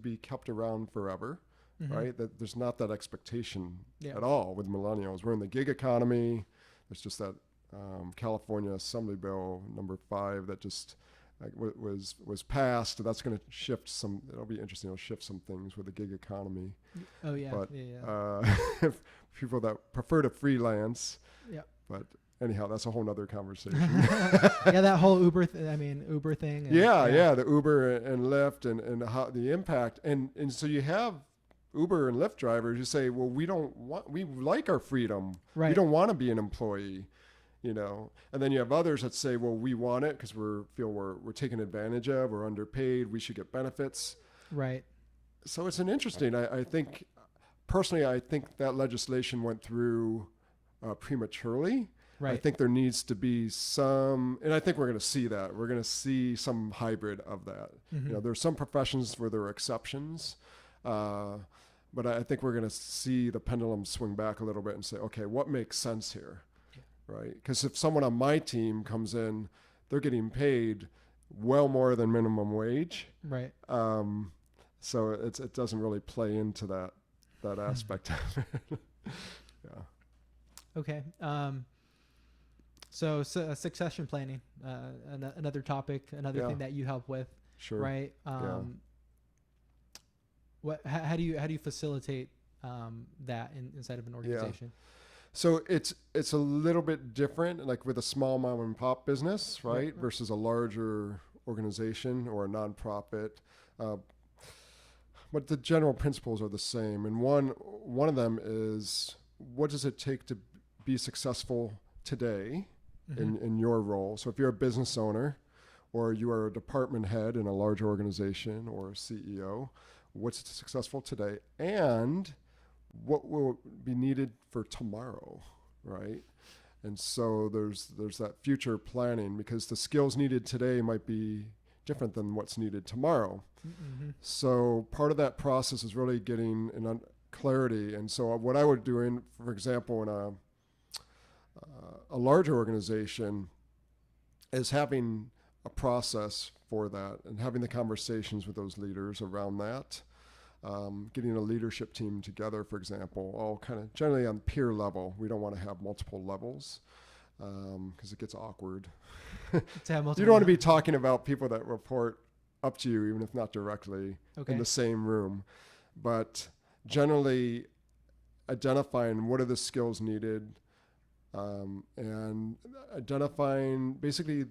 be kept around forever, right? That there's not that expectation Yeah. at all with millennials. We're in the gig economy. There's just that California Assembly Bill number 5 that just was passed. That's going to shift some. It'll be interesting. It'll shift some things with the gig economy. Oh yeah. But Yeah. people that prefer to freelance. Yeah. But anyhow, that's a whole nother conversation. Yeah, that whole Uber thing. And, yeah, the Uber and Lyft and how the impact. And so you have Uber and Lyft drivers who say, well, we like our freedom. Right. We don't want to be an employee, And then you have others that say, well, we want it because we're taken advantage of, we're underpaid, we should get benefits. Right. So it's an interesting, I think, personally, I think that legislation went through prematurely. Right. I think there needs to be some, and I think we're going to see that. We're going to see some hybrid of that. There's some professions where there are exceptions, but I think we're going to see the pendulum swing back a little bit and say, okay, what makes sense here, right? Because if someone on my team comes in, they're getting paid well more than minimum wage. Right. So it doesn't really play into that aspect of it. Yeah. Okay. So succession planning, another topic, another thing that you help with. Sure. Right. How do you facilitate that inside of an organization? Yeah. So it's a little bit different, like with a small mom and pop business, right, versus a larger organization or a nonprofit. But the general principles are the same. And one of them is, what does it take to be successful today in your role? So if you're a business owner or you are a department head in a large organization or a CEO, what's successful today? And what will be needed for tomorrow, right? And so there's that future planning, because the skills needed today might be different than what's needed tomorrow. So part of that process is really getting clarity. And so what I would do, for example, in a larger organization, is having a process for that and having the conversations with those leaders around that. Getting a leadership team together, for example, all kind of generally on peer level. We don't want to have multiple levels because it gets awkward. You don't want to be talking about people that report up to you, even if not directly, in the same room. But generally identifying what are the skills needed, and identifying basically,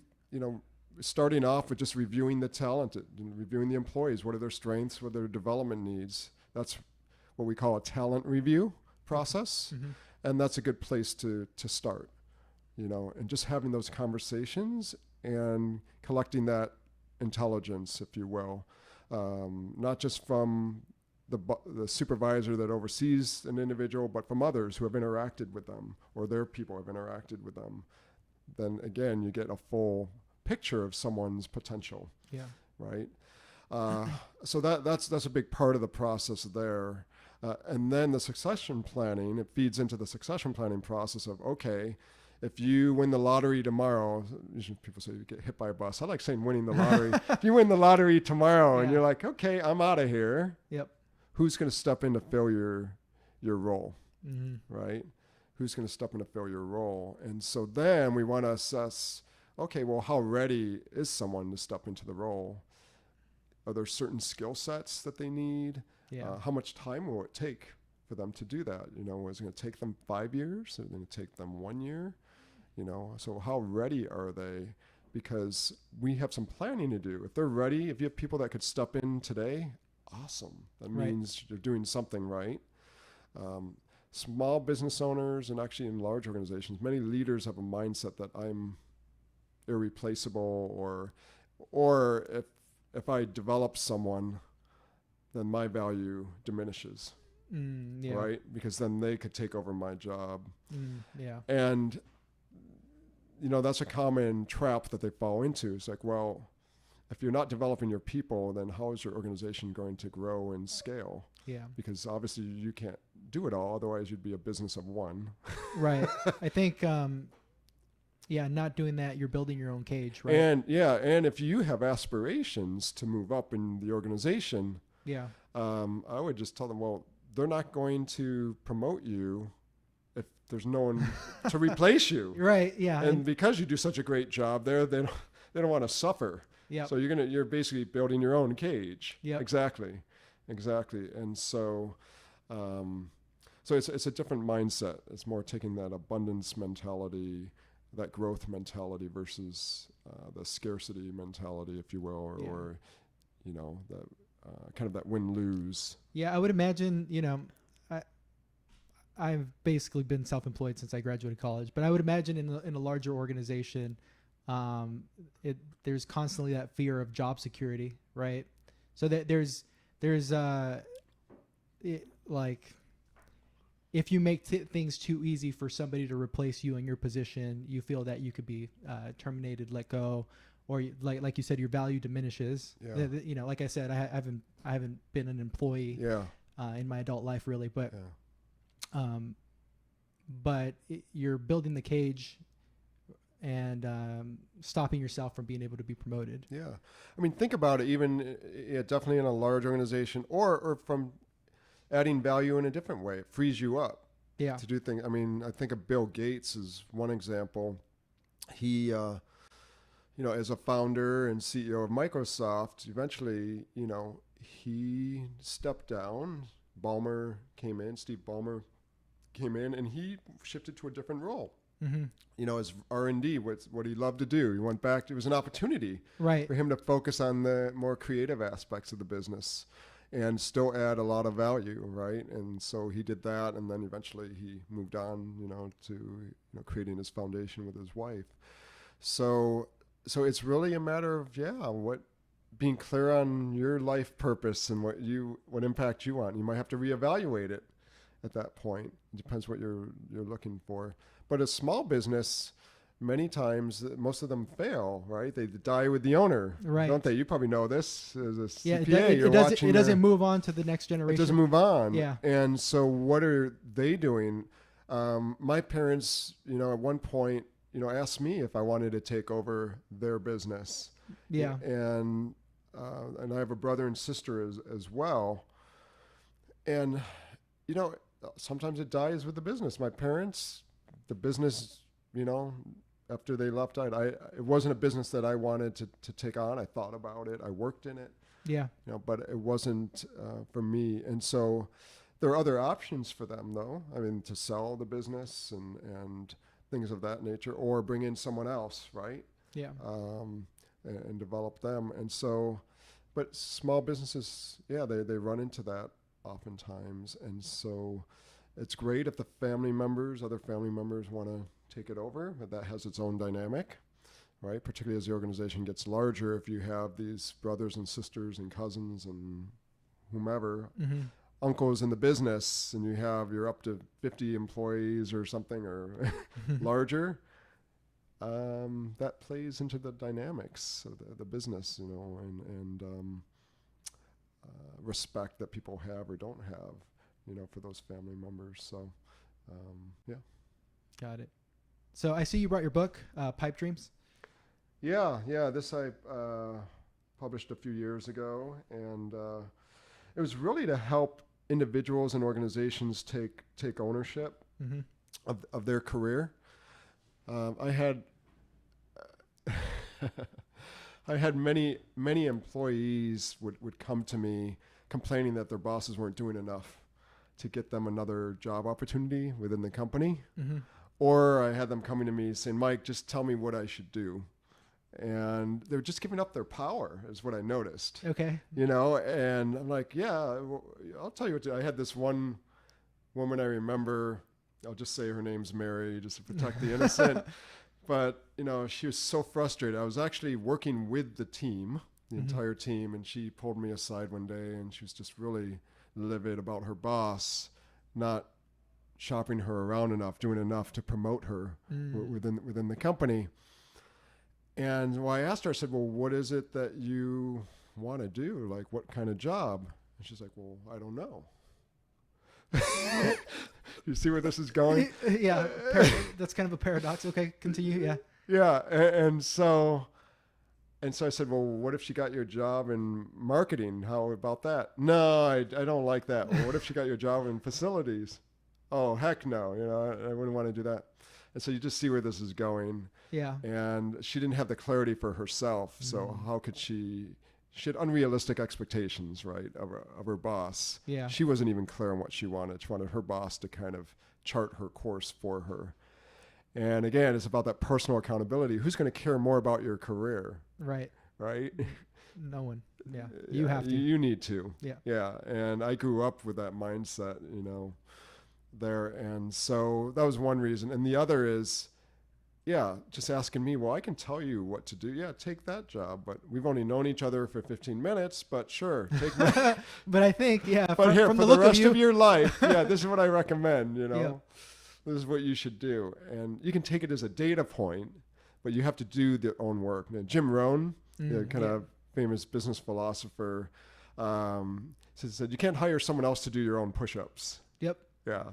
starting off with just reviewing the talent, reviewing the employees. What are their strengths? What are their development needs? That's what we call a talent review process. And that's a good place to start, and just having those conversations and collecting that intelligence, if you will, not just from the supervisor that oversees an individual, but from others who have interacted with them or their people have interacted with them. Then again, you get a full picture of someone's potential. Yeah. Right. So that's a big part of the process there. And then the succession planning, it feeds into the succession planning process of, okay, if you win the lottery tomorrow, usually people say you get hit by a bus. I like saying winning the lottery. If you win the lottery tomorrow and you're like, okay, I'm out of here. Yep. Who's going to step in to fill your role? Right. Who's going to step in to fill your role? And so then we want to assess, okay, well, how ready is someone to step into the role? Are there certain skill sets that they need? How much time will it take for them to do that? Is it going to take them 5 years? Is it going to take them 1 year? So how ready are they? Because we have some planning to do. If they're ready, if you have people that could step in today, awesome. That means you're doing something right. Small business owners, and actually in large organizations, many leaders have a mindset that I'm irreplaceable, or if I develop someone, then my value diminishes. Right? Because then they could take over my job. And that's a common trap that they fall into. It's like, well, if you're not developing your people, then how is your organization going to grow and scale? Because obviously you can't do it all, otherwise you'd be a business of one. Right. I think not doing that, you're building your own cage, right? And if you have aspirations to move up in the organization, I would just tell them, well, they're not going to promote you if there's no one to replace you. Right. Yeah. And because you do such a great job there, they don't want to suffer. Yeah. So you're basically building your own cage. Yeah. Exactly. And so, so it's a different mindset. It's more taking that abundance mentality, that growth mentality versus the scarcity mentality, if you will, or that kind of that win-lose. Yeah, I would imagine, I've basically been self-employed since I graduated college, but I would imagine in a larger organization, there's constantly that fear of job security, right? So that there's like, if you make things too easy for somebody to replace you in your position, you feel that you could be terminated, let go, or like you said, your value diminishes. Yeah. Like I said, I haven't been an employee in my adult life really, but you're building the cage and stopping yourself from being able to be promoted. Yeah. I mean, think about it, even definitely in a large organization or from adding value in a different way. It frees you up to do things. I mean, I think of Bill Gates as one example. He, as a founder and CEO of Microsoft, eventually, he stepped down. Steve Ballmer came in, and he shifted to a different role. Mm-hmm. As R&D, what he loved to do. He went back. It was an opportunity for him to focus on the more creative aspects of the business and still add a lot of value, right? And so he did that, and then eventually he moved on, to creating his foundation with his wife. So it's really a matter of being clear on your life purpose and what impact you want. You might have to reevaluate it at that point. It depends what you're looking for. But a small business, many times, most of them fail, right? They die with the owner, don't they? You probably know this as a CPA. It doesn't move on to the next generation. It doesn't move on. Yeah. And so what are they doing? My parents, at one point, asked me if I wanted to take over their business. Yeah. And I have a brother and sister as well. And, sometimes it dies with the business. My parents, the business, after they left, it wasn't a business that I wanted to take on. I thought about it. I worked in it. Yeah. But it wasn't for me. And so there are other options for them, though. I mean, to sell the business and things of that nature, or bring in someone else, right? Yeah. And develop them. And so, but small businesses, they run into that oftentimes. And so it's great if other family members want to take it over, but that has its own dynamic, right? Particularly as the organization gets larger, if you have these brothers and sisters and cousins and whomever, uncles in the business, and you're up to 50 employees or something or larger, that plays into the dynamics of the business, and respect that people have or don't have, for those family members. So, Got it. So I see you brought your book, Pipe Dreams. Yeah. This I published a few years ago, and it was really to help individuals and organizations take ownership of their career. I had many employees would come to me complaining that their bosses weren't doing enough to get them another job opportunity within the company. Or I had them coming to me saying, Mike, just tell me what I should do. And they're just giving up their power is what I noticed. Okay. And I'm like, I'll tell you what to do. I had this one woman I remember, I'll just say her name's Mary just to protect the innocent. But, she was so frustrated. I was actually working with the team, the entire team, and she pulled me aside one day, and she was just really livid about her boss not shopping her around enough, doing enough to promote her within the company. And I asked her, I said, well, what is it that you want to do? Like, what kind of job? And she's like, well, I don't know. You see where this is going? That's kind of a paradox. Okay, continue. Yeah. Yeah. And so And so I said, well, what if she got your job in marketing? How about that? No, I don't like that. Well, what if she got your job in facilities? Oh, heck no. I wouldn't want to do that. And so you just see where this is going. Yeah. And she didn't have the clarity for herself. So how could she had unrealistic expectations, right, of her boss. Yeah. She wasn't even clear on what she wanted. She wanted her boss to kind of chart her course for her. And again, it's about that personal accountability. Who's going to care more about your career? Right. Right? No one. Yeah. You have to. You need to. Yeah. Yeah. And I grew up with that mindset, there. And so that was one reason. And the other is, just asking me, well, I can tell you what to do. Yeah, take that job. But we've only known each other for 15 minutes, but sure, take me. But I think, but from here, the for look the rest of you, of your life, this is what I recommend, Yeah. This is what you should do. And you can take it as a data point, but you have to do your own work. Now, Jim Rohn, kind of famous business philosopher, said you can't hire someone else to do your own push-ups. Yep. Yeah.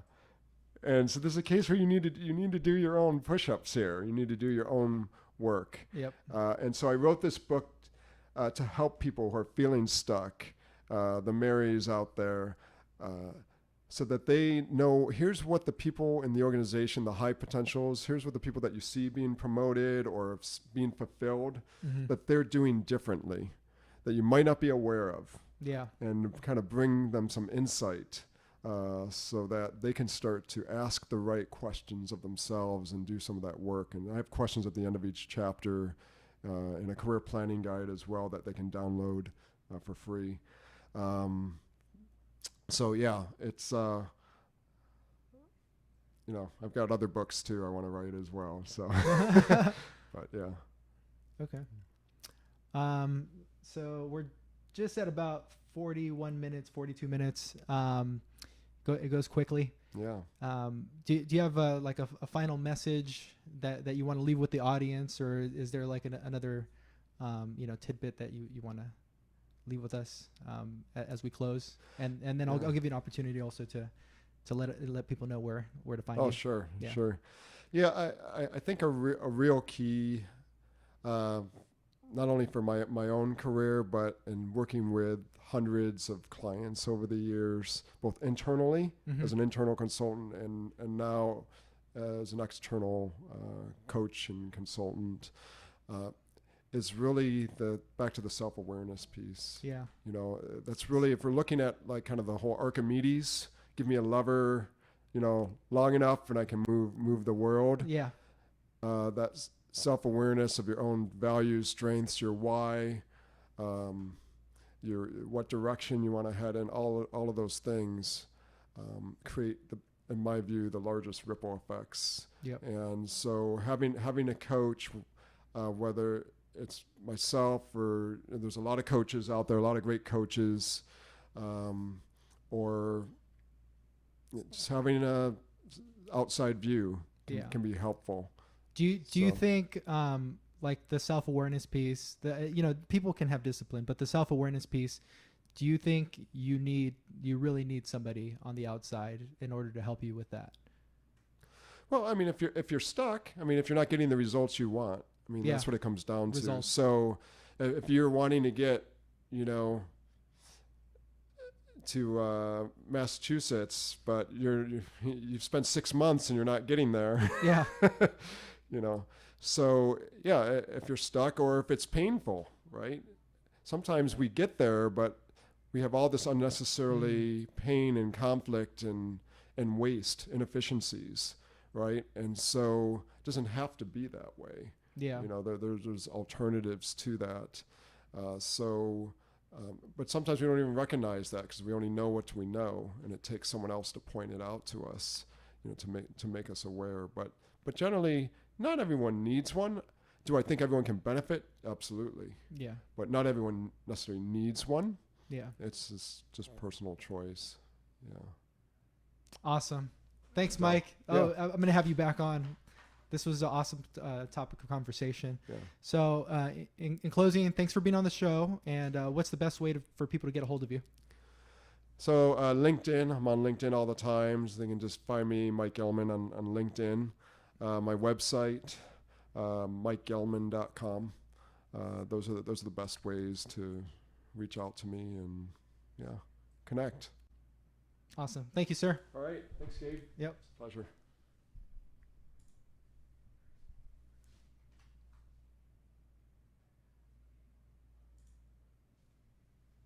And so there's a case where you need to do your own push-ups here. You need to do your own work. Yep. And so I wrote this book to help people who are feeling stuck, the Marys out there, so that they know, here's what the people in the organization, the high potentials, here's what the people that you see being promoted or being fulfilled, that they're doing differently, that you might not be aware of. Yeah. And kind of bring them some insight. So that they can start to ask the right questions of themselves and do some of that work. And I have questions at the end of each chapter and a career planning guide as well that they can download for free. So it's, I've got other books too I want to write as well. So, but yeah. Okay. So we're just at about 41 minutes, 42 minutes. It goes quickly. Yeah. Do you have a final message that you want to leave with the audience, or is there like another tidbit that you want to leave with us as we close? And then I'll give you an opportunity also to let people know where to find you. Oh, sure. Yeah. Sure. Yeah. I think a real key, not only for my own career, but in working with hundreds of clients over the years, both internally as an internal consultant and now as an external coach and consultant, is really back to the self-awareness piece. Yeah. That's really, if we're looking at like kind of the whole Archimedes, give me a lever, long enough and I can move the world. Yeah. That's self-awareness of your own values, strengths, your why, what direction you want to head in, all of those things create, in my view, the largest ripple effects. Yep. And so having a coach, whether it's myself or there's a lot of coaches out there, a lot of great coaches, or just having a outside view can be helpful. Do you think like the self-awareness piece, people can have discipline, but the self-awareness piece, do you think you really need somebody on the outside in order to help you with that? Well, I mean, if you're stuck, I mean, if you're not getting the results you want, I mean, that's what it comes down to. So if you're wanting to get, to Massachusetts, but you've spent 6 months and you're not getting there. Yeah. So if you're stuck or if it's painful, right? Sometimes we get there, but we have all this unnecessarily pain and conflict and waste, inefficiencies, right? And so it doesn't have to be that way. Yeah. There's alternatives to that. But sometimes we don't even recognize that because we only know what we know, and it takes someone else to point it out to us, to make us aware. But generally, not everyone needs one. Do I think everyone can benefit? Absolutely. Yeah. But not everyone necessarily needs one. Yeah. It's just personal choice. Yeah. Awesome. Thanks, Mike. I'm going to have you back on. This was an awesome topic of conversation. Yeah. So in closing, thanks for being on the show. And what's the best way for people to get a hold of you? So LinkedIn. I'm on LinkedIn all the time. So they can just find me, Mike Gellman, on LinkedIn. My website, MikeGellman.com. those are the best ways to reach out to me and connect. Awesome. Thank you, sir. All right. Thanks, Gabe. Yep. Pleasure.